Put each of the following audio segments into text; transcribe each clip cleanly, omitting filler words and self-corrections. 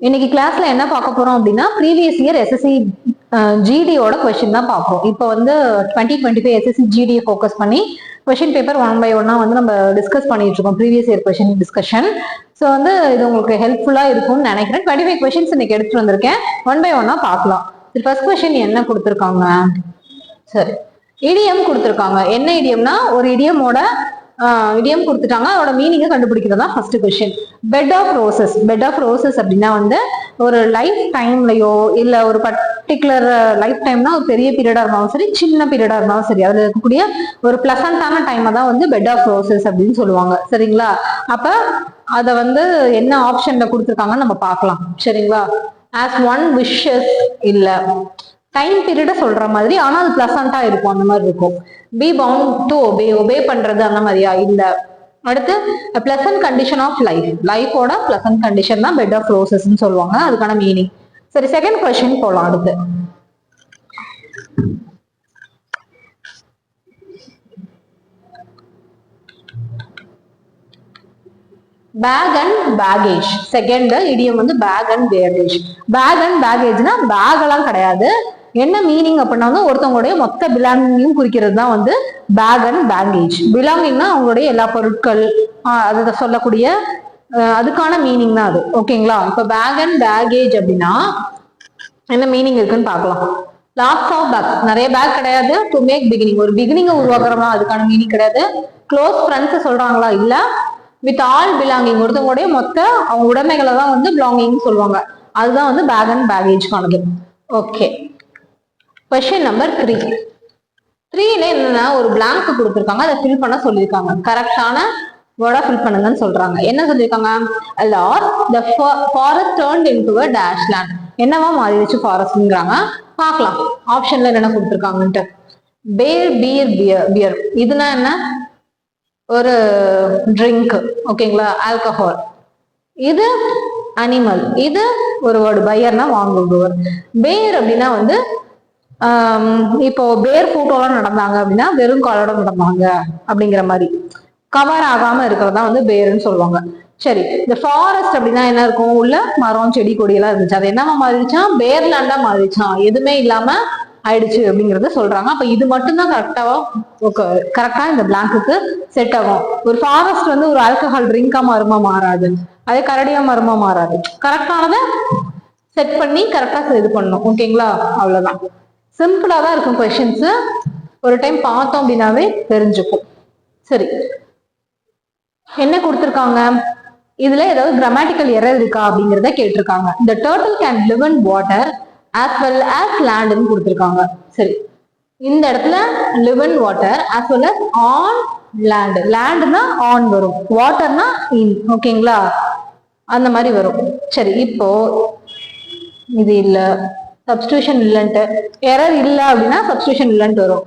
இன்னைக்கு கிளாஸ்ல என்ன பார்க்க போறோம் அப்படின்னா ப்ரீவியஸ் இயர் எஸ்எஸ்சி ஜிடியோட கொஸ்டின் தான் பார்ப்போம். இப்போ வந்து 2025 எஸ்எஸ்சி ஜிடியை ஃபோக்கஸ் பண்ணி கொஸ்டின் பேப்பர் 1 by 1 வந்து நம்ம டிஸ்கஸ் பண்ணிட்டு இருக்கோம். Previous year question discussion. So வந்து இது உங்களுக்கு ஹெல்ப்ஃபுல்லா இருக்கும்னு நினைக்கிறேன். 25 கொஸ்டின்ஸ் இன்னைக்கு எடுத்துட்டு வந்திருக்கேன். 1 by 1 பார்க்கலாம். ஃபர்ஸ்ட் கொஸ்டின் என்ன கொடுத்துருக்காங்க? சரி, இடியம் கொடுத்துருக்காங்க. என்ன இடியம்னா ஒரு இடியமோட இடியம் கொடுத்துட்டாங்க, அதோட மீனிங்கை கண்டுபிடிக்கிறது தான் first question. Bed of roses. Bed of roses அப்படின்னா வந்து ஒரு லைஃப் டைம்லயோ இல்ல ஒரு பர்டிகுலர் லைஃப் டைம்னா ஒரு பெரிய பீரியடா இருந்தாலும் சரி, சின்ன பீரியடா இருந்தாலும் சரி, அதுல இருக்கக்கூடிய ஒரு பிளசண்டான டைமை தான் வந்து பெட் ஆஃப் ரோசஸ் அப்படின்னு சொல்லுவாங்க. சரிங்களா? அப்ப அத வந்து என்ன ஆப்ஷன்ல கொடுத்துருக்காங்கன்னு நம்ம பார்க்கலாம். சரிங்களா? ஆஸ் ஒன் விஷஸ் இல்ல டைம் பீரியட சொல்ற மாதிரி, ஆனா அது பிளசண்டா இருக்கும், அந்த மாதிரி இருக்கும். Be bound to obey, obey பண்றது அந்த மாதிரியா இல்ல. அடுத்து பிளசன்ட் கண்டிஷன் ஆஃப் லைஃப், லைஃபோட பிளசன்ட் கண்டிஷன் தான் பெட் ஆஃப் ரோசஸ்ன்னு சொல்லுவாங்க. அதுக்கான மீனிங். சரி, செகண்ட் கொஸ்டின் போலாம். அடுத்து bag and baggage. Second idiom வந்து bag and baggage. Bag and பேகேஜ்னா பேக் எல்லாம் கிடையாது. என்ன மீனிங் அப்படின்னா வந்து ஒருத்தவங்களுடைய மொத்த பிலாங்கிங்கும் குறிக்கிறது தான் வந்து பேக் அண்ட் பேகேஜ். பிலாங்கிங்னா அவங்களுடைய எல்லா பொருட்கள் அதை சொல்லக்கூடிய அதுக்கான மீனிங் தான் அது. ஓகேங்களா? இப்ப பேக் அண்ட் பேகேஜ் அப்படின்னா என்ன மீனிங் இருக்குன்னு பார்க்கலாம். லாட்ஸ் ஆஃப் பேக், நிறைய பேக் கிடையாது. டு மேக் பிகினிங், ஒரு பிகினிங்கை உருவாக்குறோம்னா அதுக்கான மீனிங் கிடையாது. க்ளோஸ் ஃப்ரெண்ட்ஸ் சொல்றாங்களா இல்ல. வித் ஆல் பிலாங்கிங், ஒருத்தவங்களுடைய மொத்த அவங்க உடைமைகளை தான் வந்து பிலாங்கிங் சொல்லுவாங்க. அதுதான் வந்து பேக் அண்ட் பேகேஜ்க்கானது. Okay, question number 3. 3ல என்னன்னா ஒரு பிளாங்க் கொடுத்துருக்காங்க, அதை ஃபில் பண்ண சொல்லியிருக்காங்க. கரெக்டான வேர்டா ஃபில் பண்ணுங்கன்னு சொல்றாங்க. என்ன சொல்லியிருக்காங்க? the forest turned into a dash land. என்னவா மாறிடுச்சு ஃபாரஸ்ட்ங்கிறாங்க. பார்க்கலாம் ஆப்ஷன்ல என்ன கொடுத்துருக்காங்கன்ட்டு. பேர், பியர், பியர் இதுனா என்ன? ஒரு ட்ரிங்க். ஓகேங்களா? ஆல்கஹால். இது அனிமல். இது ஒரு வேர்டு, பையர்னா வாங்குபவர். பேர் அப்படின்னா வந்து இப்போ பேர் ஃபோட்டோலாம் நடந்தாங்க அப்படின்னா வெறும் காலோட நடந்தாங்க அப்படிங்கிற மாதிரி, கவர் ஆகாம இருக்கிறதா வந்து பேருன்னு சொல்லுவாங்க. சரி, இந்த ஃபாரஸ்ட் அப்படின்னா என்ன இருக்கும்? உள்ள மரம் செடி கொடி எல்லாம் இருந்துச்சு, அது என்னவா மாறிடுச்சான்? பேர்லாண்டா மாறிடுச்சான், எதுவுமே இல்லாம ஆயிடுச்சு அப்படிங்கறத சொல்றாங்க. அப்ப இது மட்டும்தான் கரெக்டா இந்த பிளாங்குக்கு செட் ஆகும். ஒரு ஃபாரஸ்ட் வந்து ஒரு ஆல்கஹால் ட்ரிங்கா மாறுமா? மாறாது. அதே கரடியா மாறுமா? மாறாது. கரெக்டானதை செட் பண்ணி கரெக்டா இது பண்ணணும். ஓகேங்களா? அவ்வளவுதான். சிம்பிளா தான் இருக்கும் கொஸ்டின்ஸ். ஒரு டைம் பார்த்தோம் அப்படின்னாவே தெரிஞ்சுக்கும். சரி, என்ன கொடுத்துருக்காங்க? இதுல ஏதாவது கிராமட்டிக்கல் எரர் இருக்கா அப்படிங்கிறத கேட்டிருக்காங்க. இந்த turtle can live in water as well as landன்னு கொடுத்துருக்காங்க. சரி, இந்த இடத்துல live in water as well as on land. landனா on வரும், வாட்டர்னா in. ஓகேங்களா? அந்த மாதிரி வரும். சரி, இப்போ இது இல்ல, சப்ஸ்டியூஷன் இல்லன்ட்டு, எரர் இல்ல அப்படின்னா சப்ஸ்டியூஷன் இல்லன்ட்டு வரும்.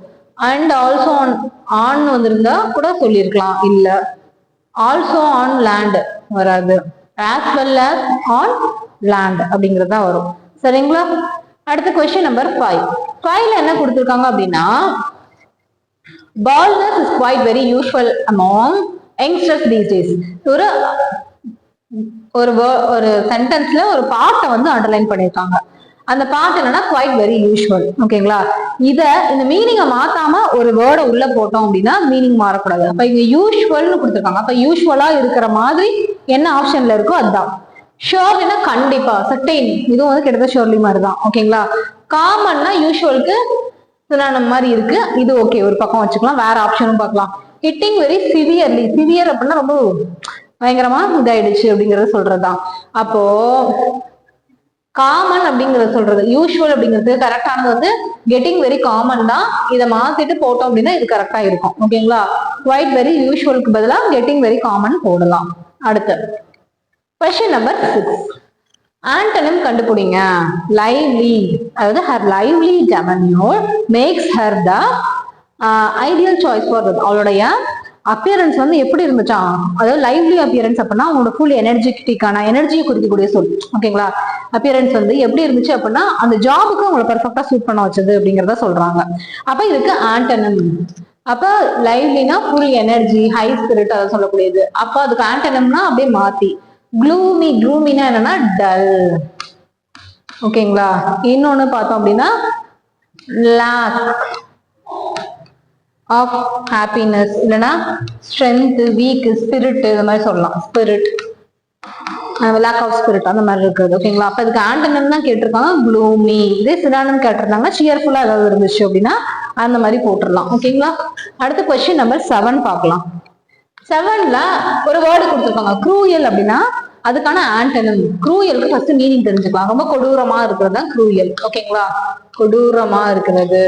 அண்ட் ஆல்சோ ஆன் வந்திருந்தா கூட சொல்லியிருக்கலாம். இல்ல, ஆல்சோ ஆன் லேண்ட் வராது, as well as on land அப்படிங்கிறதா வரும். சரிங்களா? அடுத்த கொஸ்டின் நம்பர் 5. 5ல என்ன கொடுத்துருக்காங்க அப்படின்னா baldness is quite very usual among youngsters these days. ஒரு சென்டென்ஸ்ல ஒரு பார்ட்டை வந்து அண்டர்லைன் பண்ணிருக்காங்க. அந்த பார்ட் என்னன்னா குவைட் வெரி யூஸ்வல். ஓகேங்களா? இந்த மீனிங்கை மாத்தாம ஒரு வேர்டை உள்ள போட்டோம் அப்படின்னா மீனிங் மாறக்கூடாது. அப்ப இங்க யூஸ்வல்னு கொடுத்துருக்காங்க. அப்ப யூஸ்வலா இருக்கிற மாதிரி என்ன ஆப்ஷன்ல இருக்கோ அதுதான். ஷோர்னா கண்டிப்பா, சர்டைன், இதுவும் வந்து கிட்டத்தட்ட ஷோர்லி மாதிரி தான். ஓகேங்களா? காமன்னா யூஸ்வலுக்கு சினானிம் மாதிரி இருக்கு. இது ஓகே, ஒரு பக்கம் வச்சுக்கலாம். வேற ஆப்ஷனும் பார்க்கலாம். Hitting very severely. சிவியர் அப்படின்னா ரொம்ப பயங்கரமா இதாயிடுச்சு அப்படிங்கறத சொல்றதுதான். அப்போ காமன் அப்படிங்கறத சொல்றது, யூஸ்வல் அப்படிங்கிறது கரெக்டானது வந்து கெட்டிங் வெரி காமன் தான். இதை மாத்திட்டு போட்டோம் அப்படின்னா இது கரெக்டா இருக்கும். ஓகேங்களா? குவைட் வெரி யூஸ்வலுக்கு பதிலா கெட்டிங் வெரி காமன் போடலாம். அடுத்து கொஸ்டின் நம்பர் 6. ஆண்டனிம் கண்டுபிடிங்க. லைவ்லி, அதாவது her lively demeanor makes her the ideal choice for அவளுடைய அப்பியரன்ஸ் வந்து எப்படி இருந்துச்சான்? அதாவது லைவ்லி அப்பியரன்ஸ் அப்படின்னா அவங்களோட ஃபுல் எனர்ஜெட்டிக்கான எனர்ஜியை குறிக்கக்கூடிய சொல். ஓகேங்களா? அப்பியரன்ஸ் வந்து எப்படி இருந்துச்சு அப்படின்னா அந்த ஜாபுக்கு அவங்களை பெர்ஃபெக்டா சூட் பண்ண வச்சது அப்படிங்கிறத சொல்றாங்க. அப்ப இதுக்கு ஆண்டனிம். அப்ப லைவ்லினா ஃபுல் எனர்ஜி, ஹை ஸ்பிரிட் அதை சொல்லக்கூடியது. அப்ப அதுக்கு ஆண்டனிம்னா அப்படியே மாத்தி க்ளூமி, க்ளூமினா என்னன்னா டல். ஓகேங்களா? இன்னொன்னு பார்த்தோம் அப்படின்னா lack of happiness, இல்லைன்னா strength, weak, spirit, இது மாதிரி சொல்லலாம். spirit, lack of spirit அந்த மாதிரி இருக்குது. ஓகேங்களா? அப்ப இதுக்கு ஆண்டனம் தான் கேட்டிருக்காங்க, gloomy. இதே சினானிம் கேட்டிருந்தாங்க, cheerful ஏதாவது இருந்துச்சு அப்படின்னா அந்த மாதிரி போட்டுடலாம். ஓகேங்களா? அடுத்த கொஸ்டின் நம்பர் 7 பார்க்கலாம். 7ல ஒரு வேர்டு கொடுத்துருப்பாங்க, க்ரூயல் அப்படின்னா அதுக்கான ஆண்டனம். க்ரூயலுக்கு ஃபர்ஸ்ட் மீனிங் தெரிஞ்சுக்கலாம். ரொம்ப கொடூரமா இருக்கிறது தான் க்ரூயல். ஓகேங்களா? கொடூரமா இருக்கிறது,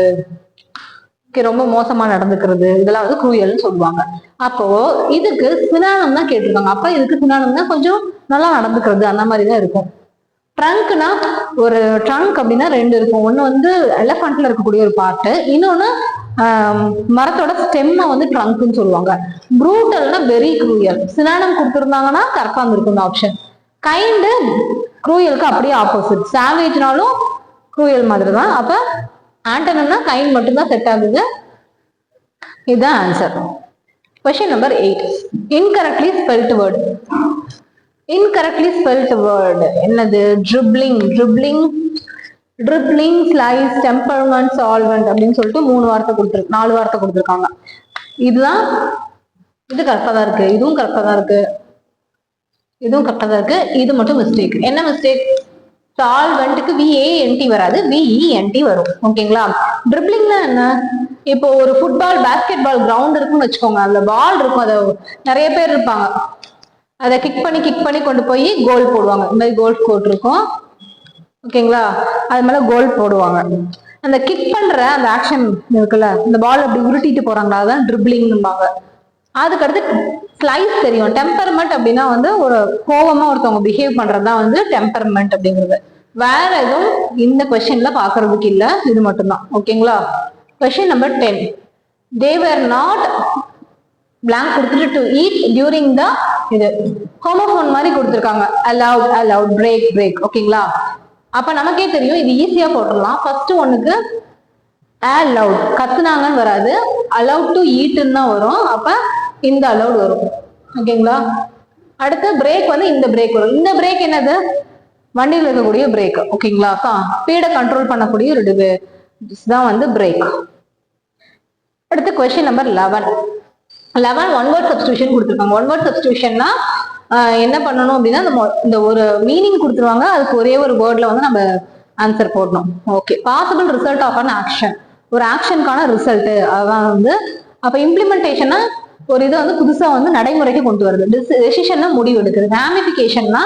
ரொம்ப மோசமா நடந்துக்கிறது, இதெல்லாம் வந்து க்ரூயல்னு சொல்லுவாங்க. அப்போ இதுக்கு சினானம் தான் கேட்டிருக்காங்க. அப்ப இதுக்கு சினானம் தான் கொஞ்சம் நல்லா நடந்துக்கிறது அந்த மாதிரிதான் இருக்கும். ட்ரங்க்னா ஒரு ட்ரங்க் அப்படின்னா 2 இருக்கும். ஒண்ணு வந்து எலஃபண்ட்ல இருக்கக்கூடிய ஒரு பார்ட்டு, இன்னொன்னு மரத்தோட ஸ்டெம்மை வந்து ட்ரங்க்னு சொல்லுவாங்க. ப்ரூட்டல்னா வெரி க்ரூயல். சினானம் கொடுத்துருந்தாங்கன்னா கரெக்டா இருக்கும் இந்த ஆப்ஷன். கைண்டு க்ரூயலுக்கு அப்படியே ஆப்போசிட். சாவேஜ்னாலும் க்ரூயல் மாதிரி தான். அப்ப ஆண்டனம்னா கைண்ட் மட்டும்தான் செட் ஆகுது. இதுதான் answer. Question number 8. Incorrectly spelt word. Incorrectly spelt word என்னது? Dribbling, dribbling, dribbling, slice, temperament, solvent அப்படின்னு சொல்லிட்டு 4 வார்த்தை கொடுத்துருக்காங்க. இதுதான், இது கரெக்டா தான் இருக்கு, இதுவும் கரெக்டா தான் இருக்கு, இதுவும் கரெக்டா தான் இருக்கு. இது மட்டும் மிஸ்டேக். என்ன மிஸ்டேக்? சால்வெண்ட்டுக்கு VANT வராது, VENT வரும். ஓகேங்களா? ட்ரிப்ளிங்னா என்ன? இப்போ ஒரு ஃபுட்பால், பாஸ்கெட் பால் கிரவுண்ட் இருக்குன்னு வச்சுக்கோங்க. அதுல பால் இருக்கும், அதை நிறைய பேர் இருப்பாங்க, அதை கிக் பண்ணி கொண்டு போய் கோல் போடுவாங்க. இந்த மாதிரி கோல்ஃப் கோர்ட் இருக்கும். ஓகேங்களா? அது மேல கோல் போடுவாங்க. அந்த கிக் பண்ற அந்த ஆக்ஷன் இருக்குல்ல, இந்த பால் அப்படி உருட்டிட்டு போறாங்களா, அதான் ட்ரிப்ளிங்பாங்க. அதுக்கடுத்து ஸ்லைஸ் தெரியும். டெம்பர்மெண்ட் அப்படின்னா வந்து ஒரு கோவமா ஒருத்தவங்க பிஹேவ் பண்றதுதான் வந்து டெம்பர்மெண்ட் அப்படிங்கிறது. வேற எதுவும் இந்த கொஸ்டின்ல பாக்குறதுக்கு இல்ல, இது மட்டும்தான். ஓகேங்களா? Question number 10. they were not blank கொடுத்துட்டு to eat during the இது ஹோமோஃபோன் மாதிரி கொடுத்துருக்காங்க. allowed, allowed, break, break. ஓகேங்களா? அப்ப நமக்கே தெரியும், இது ஈஸியா போட்டுடலாம். ஃபர்ஸ்ட் ஒண்ணுக்கு allowed கத்துனாங்கன்னு வராது, allowed to eatன்னு தான் வரும். அப்ப இந்த allowed வரும். ஓகேங்களா? அடுத்து பிரேக் வந்து இந்த பிரேக் வரும். இந்த பிரேக் என்னது? வண்டியில் இருக்கக்கூடிய பிரேக். ஓகேங்களா? ஸ்பீடை கண்ட்ரோல் பண்ணக்கூடிய ஒரு தான் வந்து பிரேக். அடுத்து question number 11. 11 one word substitution கொடுத்துருக்காங்க. ஒன் வேர்ட் சப்ஸ்டியூஷன்னா என்ன பண்ணணும் அப்படின்னா, இந்த ஒரு மீனிங் கொடுத்துருவாங்க, அதுக்கு ஒரே ஒரு வேர்ட்ல வந்து நம்ம ஆன்சர் போடணும். Okay. Possible result of an action, ஒரு ஆக்ஷனுக்கான ரிசல்ட், அதான் வந்து. அப்ப இம்ப்ளிமெண்டேஷன்னா ஒரு இதை வந்து புதுசா வந்து நடைமுறைக்கு கொண்டு வருது. டெசிஷன்னா முடிவு எடுக்குது. ராமிபிகேஷன்னா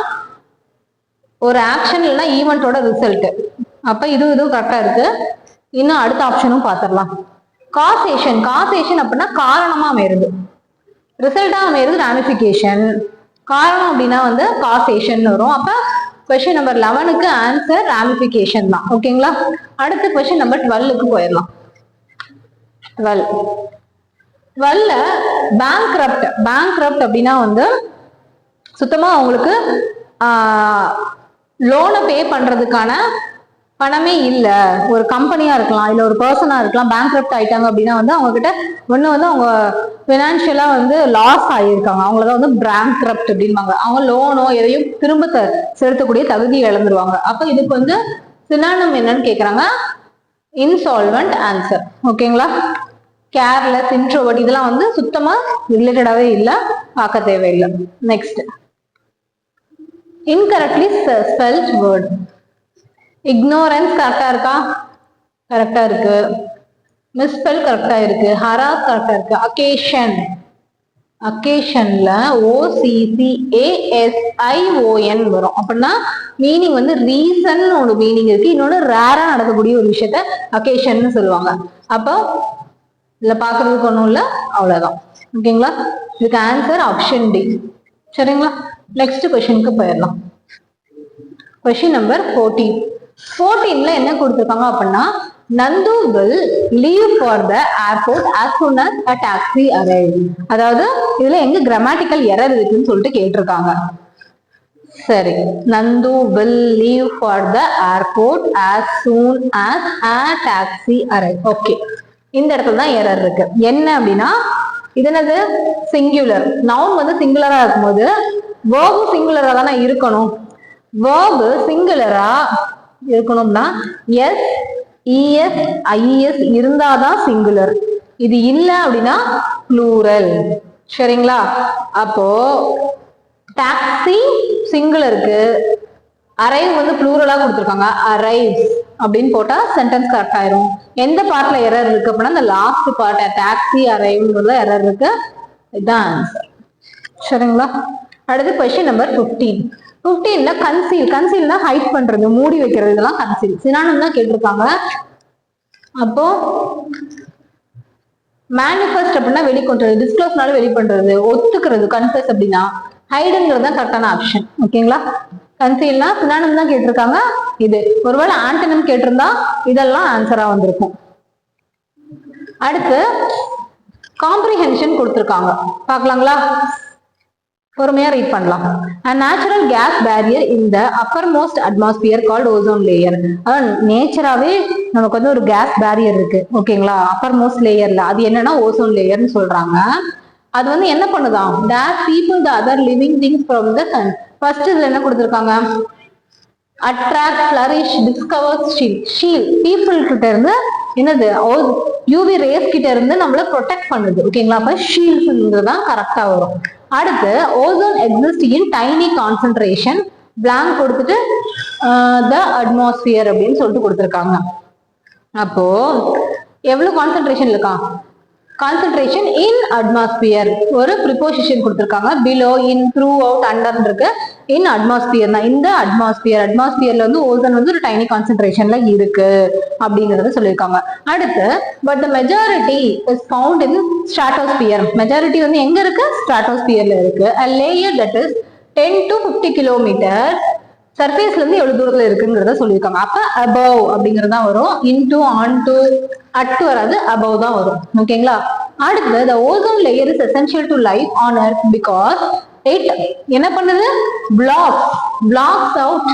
ஒரு ஆக்ஷன் இல்லைன்னா ஈவெண்டோட ரிசல்ட். அப்ப இதுவும் கரெக்டா இருக்கு. இன்னும் அடுத்த ஆப்ஷனும் பார்த்துடலாம். காசேஷன், காசேஷன் அப்படின்னா காரணமா அமையுது, ரிசல்ட்டா அமையுது ராமிபிகேஷன். காரணம் அப்படின்னா வந்து காசேஷன் வரும். அப்ப கொஸ்டின் நம்பர் 11க்கு ஆன்சர் ராமிபிகேஷன் தான். ஓகேங்களா? அடுத்த கொஸ்டின் நம்பர் 12க்கு போயிடலாம். 12ல பேங்க்ரப்ட். பேங்க்ரப்ட் அப்படின்னா வந்து சுத்தமா அவங்களுக்கு லோனை பே பண்றதுக்கான பணமே இல்ல. ஒரு கம்பெனியா இருக்கலாம், இல்ல ஒரு பர்சனா இருக்கலாம், பேங்க்ரப்ட் ஆயிட்டாங்க அப்படின்னா வந்து அவங்க கிட்ட ஒண்ணு வந்து அவங்க பினான்சியலா வந்து லாஸ் ஆகியிருக்காங்க, அவங்களதான் வந்து பேங்க்ரப்ட் அப்படின்பாங்க. அவங்க லோனோ எதையும் திரும்ப செலுத்தக்கூடிய தகுதியை இழந்துருவாங்க. அப்ப இதுக்கு வந்து சினானிம் என்னன்னு கேக்குறாங்க, இன்சால்வெண்ட் ஆன்சர். ஓகேங்களா? கேர்லெஸ், இன்ட்ரோவர்ட் இதெல்லாம் வந்து சுத்தமா ரிலேட்டடாவே இல்ல, பார்க்க தேவையில்லை. Next, incorrectly spelt word. Ignorance கரெக்டா இருக்கா? கரெக்டா இருக்கு. மிஸ்பெல் கரெக்டா இருக்கு. ஹராஸ் கரெக்டா இருக்கு. அகேஷன், அகேஷன்ல OCCASION வரும். அப்படின்னா மீனிங் வந்து ரீசன் ஒரு மீனிங் இருக்கு, இன்னொன்னு ரேரா நடக்கக்கூடிய ஒரு விஷயத்த அகேஷன் சொல்லுவாங்க. அப்போ இதுல பாக்குறதுக்கு ஒண்ணும் இல்ல, அவ்வளவுதான். ஓகேங்களா? இதுக்கு ஆன்சர் ஆப்ஷன் டி. சரிங்களா? நெக்ஸ்ட் கொஸ்டினுக்கு போயிடலாம். Question number 14. 14ல என்ன கொடுத்துருக்காங்க அப்படின்னா, Nandu will leave for the airport as soon as a taxi arrives. அதாவது இதுல எங்க கிராமட்டிக்கல் எரர் இருக்குன்னு சொல்லிட்டு கேட்டிருக்காங்க. சரி, Nandu will leave for the airport as soon as a taxi arrives. Okay, இந்த இடத்துல தான் எரர் இருக்கு. என்ன அப்படின்னா, இது என்னது? சிங்குலர். நவுன் வந்து சிங்குலரா இருக்கும்போது வேர்பு சிங்குலரா தானே இருக்கணும். வேர்பு சிங்குலரா இருக்கணும்னா எஸ் இஎஸ் ஐஎஸ் இருந்தாதான் சிங்குலர். இது இல்ல அப்படின்னா ப்ளூரல். சரிங்களா? அப்போ டாக்ஸி சிங்குலருக்கு, அரைவ் வந்து ப்ளூரலா கொடுத்துருக்காங்க, அரைவ்ஸ் அப்படின்னு போட்டா சென்டென்ஸ் கரெக்ட் ஆயிரும். எந்த பார்ட்ல எரர் இருக்கு அப்படின்னா இந்த லாஸ்ட் பார்ட் டாக்ஸி அரைவ்ங்கிறதுல எரர் இருக்கு. இதுதான் ஆன்சர். சரிங்களா? அடுத்து கொஸ்டின் நம்பர் 15. 15ல கன்சீல். கன்சீல்னா ஹைட் பண்றது, மூடி வைக்கிறது, இதெல்லாம் கன்சீல். சினானிம் தான் கேட்டிருக்காங்க. அப்போ மேனிஃபெஸ்ட் அப்படின்னா வெளிக்கொண்டுறது, டிஸ்க்ளோஸ்னால வெளிப்பண்றது, ஒத்துக்கிறது கன்ஃபெஸ் அப்படின்னா, ஹைடுங்கிறது தான் கரெக்டான ஆப்ஷன். ஓகேங்களா? கன்சீல்னா சினானிம் தான் கேட்டிருக்காங்க. இது ஒருவேளை ஆன்டனிம் கேட்டிருந்தா இதெல்லாம் ஆன்சரா வந்திருக்கும். அடுத்து காம்ப்ரிஹென்ஷன் கொடுத்திருக்காங்க, பார்க்கலாங்களா? பொறுமையா ரீட் பண்ணலாம். A natural gas barrier in the uppermost atmosphere called ozone layer. நேச்சராவே நமக்கு வந்து ஒரு கேஸ் பேரியர் இருக்கு. ஓகேங்களா? அப்பர்மோஸ்ட் லேயர்ல அது என்னன்னா ஓசோன் லேயர்னு சொல்றாங்க. அது வந்து என்ன பண்ணுதான்? that people the other living things from the sun. First இதுல என்ன கொடுத்திருக்காங்க? Attract, flourish, discover, shield. People கிட்ட இருந்து என்னது? யூவி ரேஸ் கிட்ட இருந்து நம்மள ப்ரொடெக்ட் பண்ணுது. ஓகேங்களா? அப்ப ஷீல்ட்ஸ் தான் கரெக்டா வரும். அடுத்து ozone exist in tiny concentration, blank கொடுத்துட்டு த அட்மாஸ்பியர் அப்படின்னு சொல்லிட்டு கொடுத்துருக்காங்க. அப்போ எவ்வளவு கான்சென்ட்ரேஷன் இருக்கா? கான்சென்ட்ரேஷன் இன் அட்மாஸ்பியர் ஒரு ப்ரிபோசிஷன் கொடுத்துருக்காங்க. பிலோ, இன், த்ரூ, அவுட், அண்டர் இருக்கு. இன் அட்மாஸ்பியர் தான். இந்த அட்மாஸ்பியர்ல வந்து ஓசோன் வந்து ஒரு டைனி கான்சென்ட்ரேஷன்ல இருக்கு அப்படிங்கறத சொல்லியிருக்காங்க. அடுத்து but the majority is found in stratosphere. Majority வந்து எங்க இருக்கு? ஸ்ட்ராட்டோஸ்பியர்ல இருக்கு. a layer that is 10 to 50 kilometre சர்ஃபேஸ்ல இருந்து எவ்வளவு தூரத்துல இருக்குங்கிறத சொல்லியிருக்காங்க. அப்ப அபவ் அப்படிங்கிறது தான் வரும். இன்டு, ஆன்டு, அட் வராது, அபவ் தான் வரும். ஓகேங்களா? அடுத்து the ozone layer is essential to life on earth because it என்ன பண்ணுது? blocks out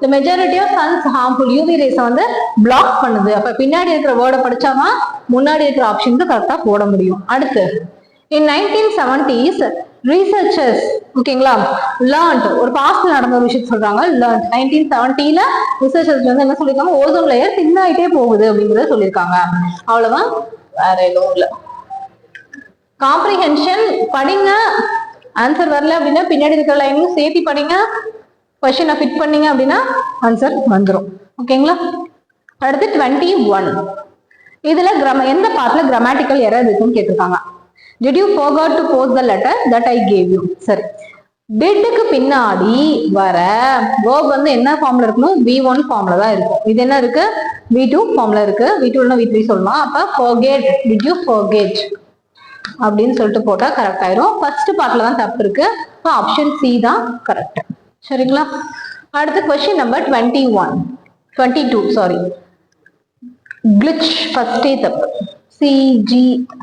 the majority of sun's harmful UV rays வந்து பிளாக் பண்ணுது. அப்ப பின்னாடி இருக்கிற வேர்டை படிச்சாதான் முன்னாடி இருக்கிற ஆப்ஷனுக்கு கரெக்டா போட முடியும். அடுத்து in 1970s researchers ஓகேங்களா லேர்ன்ட், ஒரு பாஸ்ட்ல நடந்த ஒரு விஷயத்தை சொல்றாங்க. லேர்ன்ட் 1970ல ரிசர்ச்சர்ஸ் வந்து என்ன சொல்லிருக்காங்க? ஓசோன் லேயர் தின்னாயிட்டே போகுது அப்படிங்கறத சொல்லியிருக்காங்க. அவ்வளவுதான், வேற எதுவும் இல்ல. காம்ப்ரிஹென்ஷன் படிங்க. ஆன்சர் வரல அப்படின்னா பின்னாடி இருக்கிற லைனையும் சேர்த்து படிங்க. கொஸ்டினை ஃபிட் பண்ணீங்க அப்படின்னா ஆன்சர் வந்துடும். ஓகேங்களா? அடுத்து 21. இதுல எந்த பார்ட்ல கிராமட்டிக்கல் எரர் இருக்குன்னு கேட்டிருக்காங்க. Did you forget to post the letter that I gave you? சரி, டிட்க்கு பின்னாடி வர verb வந்து என்ன ஃபார்ம்ல இருக்கணும்? V1 ஃபார்ம்ல தான் இருக்கும். இது என்ன இருக்கு? V2 ஃபார்ம்ல இருக்கு. V2 இல்ல V3 சொல்லலாம். அப்ப forget, did you forget அப்படின்னு சொல்லிட்டு போட்டா கரெக்ட் ஆயிரும். ஃபர்ஸ்ட் பார்ட்ல தான் தப்பு இருக்கு. அப்ப ஆப்ஷன் சி தான் கரெக்ட். சரிங்களா? அடுத்து கொஸ்டின் நம்பர் 22 சாரி, glitch ஃபர்ஸ்டே தப்பு. CGTCH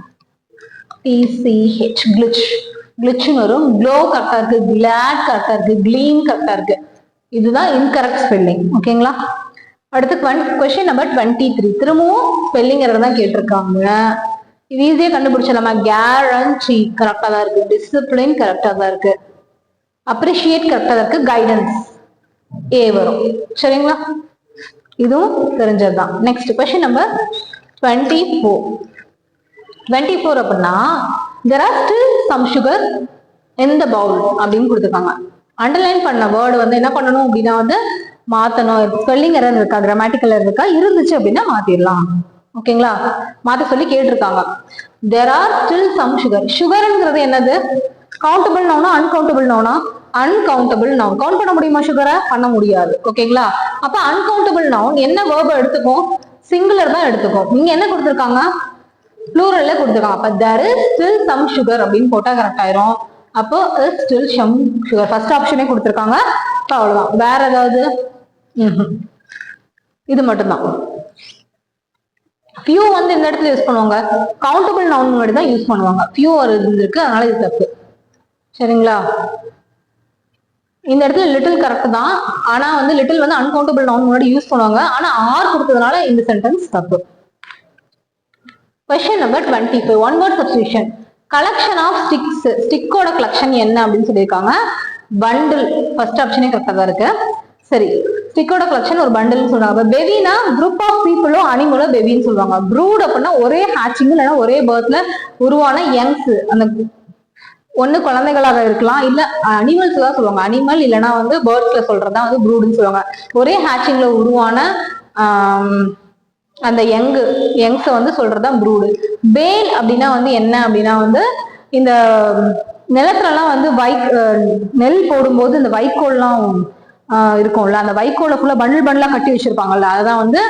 glitch வரும். glow கரெக்டா இருக்கு, glad கரெக்டா இருக்கு, gleam கரெக்டா இருக்கு. இதுதான் இன்கரெக்ட் ஸ்பெல்லிங். ஓகேங்களா? அடுத்து கொஸ்டின் நம்பர் 23. திரும்பவும் ஸ்பெல்லிங் எரர் தான் கேட்டிருக்காங்க. இது ஈஸியா கண்டுபிடிச்சலாமா? கேரண்டி கரெக்டா தான் இருக்கு, டிசிப்ளின் கரெக்டா தான் இருக்கு, அப்ரிஷியேட் கரெக்டா தான் இருக்கு, கைடன்ஸ் ஏ வரும். சரிங்களா? இதுவும் தெரிஞ்சதுதான். நெக்ஸ்ட் கொஸ்டின் நம்பர் 24 அப்படின்னா there are still some sugar in the bowl அப்படின்னு கொடுத்துருக்காங்க. அண்டர்லைன் பண்ண வேர்டு வந்து என்ன பண்ணணும் அப்படின்னா வந்து மாத்தணும். ஸ்பெல்லிங் எரர் இருக்கா, கிராமட்டிக்கல் எரர் இருக்கா, இருந்துச்சு அப்படின்னா மாத்திடலாம். ஓகேங்களா? மாத்த சொல்லி கேட்டிருக்காங்க. there are still some sugar. சுகர்ங்கிறது என்னது? கவுண்டபிள் நவுனா அன்கவுண்டபிள் நவுனா? Uncountable noun. கவுண்ட் பண்ண முடியுமா சுகரை? பண்ண முடியாது. ஓகேங்களா? அப்ப அன்கவுண்டபிள் நவுன் என்ன வேர்பை எடுத்துக்கும்? சிங்குலர் தான் எடுத்துக்கும். நீங்க என்ன கொடுத்துருக்காங்க? ப்ளூரல்ல கொடுத்துருக்காங்க. அப்ப there is still some sugar அப்படின்னு போட்டா கரெக்ட் ஆயிரும். அப்போ is still some sugar first ஆப்ஷனே கொடுத்துருக்காங்க. அவ்வளவுதான். வேற ஏதாவது? இது மட்டும்தான். few வந்து இந்த இடத்துல யூஸ் பண்ணுவாங்க, கவுண்டபிள் நவுன் முன்னாடி தான் யூஸ் பண்ணுவாங்க. few ஒரு இருக்கு, அதனால இது தப்பு. சரிங்களா? இந்த இடத்துல லிட்டில் கரெக்ட் தான். ஆனா வந்து லிட்டில் வந்து அன்கவுண்டபிள் நவுன் முன்னாடி யூஸ் பண்ணுவாங்க. ஆனா ஆர் கொடுத்ததுனால இந்த சென்டென்ஸ் தப்பு. Question number 25. One word substitution. Collection of sticks. ஸ்டிக்கோட கலெக்ஷன் என்ன அப்படின்னு சொல்லியிருக்காங்க. பண்டில் ஃபர்ஸ்ட் ஆப்ஷனே கரெக்டா தான் இருக்கு. சரி, ஸ்டிக்கோட கலெக்ஷன் ஒரு பண்டில்னு சொல்றாங்க. பெவினா குரூப் ஆஃப் பீப்புளோ அனிமலோ பெவின்னு சொல்லுவாங்க. ப்ரூட் அப்படின்னா ஒரே ஹேச்சிங் இல்லைன்னா ஒரே பர்த்ல உருவான யங்ஸ், அந்த ஒண்ணு குழந்தைகளாக இருக்கலாம், இல்ல அனிமல்ஸ் தான் சொல்லுவாங்க. அனிமல் இல்லைன்னா வந்து பேர்ட்ஸ்ல சொல்றதா வந்து ப்ரூடுன்னு சொல்லுவாங்க. ஒரே ஹேச்சிங்ல உருவான அந்த யங்ஸை வந்து சொல்றதுதான் ப்ரூடு. பேல் அப்படின்னா வந்து என்ன அப்படின்னா வந்து இந்த நிலத்துலலாம் வந்து நெல் போடும்போது இந்த வைக்கோல்லாம் இருக்கும்ல, அந்த வைக்கோலை ஃபுல்லா பண்டில் பண்டிலா கட்டி வச்சிருப்பாங்கல்ல, அதுதான் வந்து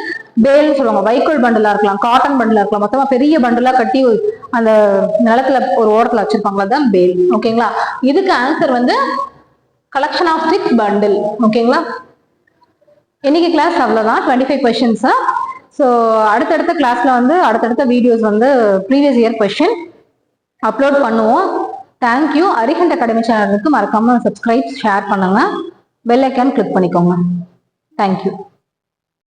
பேல்னு சொல்லுவாங்க. வைக்கோல் பண்டலா இருக்கலாம், காட்டன் பண்டலா இருக்கலாம், மொத்தமா பெரிய பண்டலா கட்டி அந்த நிலத்துல ஒரு ஓரத்துல வச்சிருப்பாங்களா, தான் பேல். ஓகேங்களா? இதுக்கு ஆன்சர் வந்து கலெக்ஷன் ஆஃப் ஸ்டிக்ஸ் பண்டில். ஓகேங்களா? இன்னைக்கு கிளாஸ் அவ்வளவுதான், 25 கொஸ்டின்ஸ். ஸோ அடுத்தடுத்த கிளாஸ்ல வந்து அடுத்தடுத்த வீடியோஸ் வந்து ப்ரீவியஸ் இயர் கொஸ்டின் அப்லோட் பண்ணுவோம். தேங்க்யூ. அரிஹண்ட் அகாடமி சேனலுக்கு மறக்காம சப்ஸ்கிரைப், ஷேர் பண்ணுங்க, பெல் ஐக்கான் கிளிக் பண்ணிக்கோங்க. தேங்க்யூ.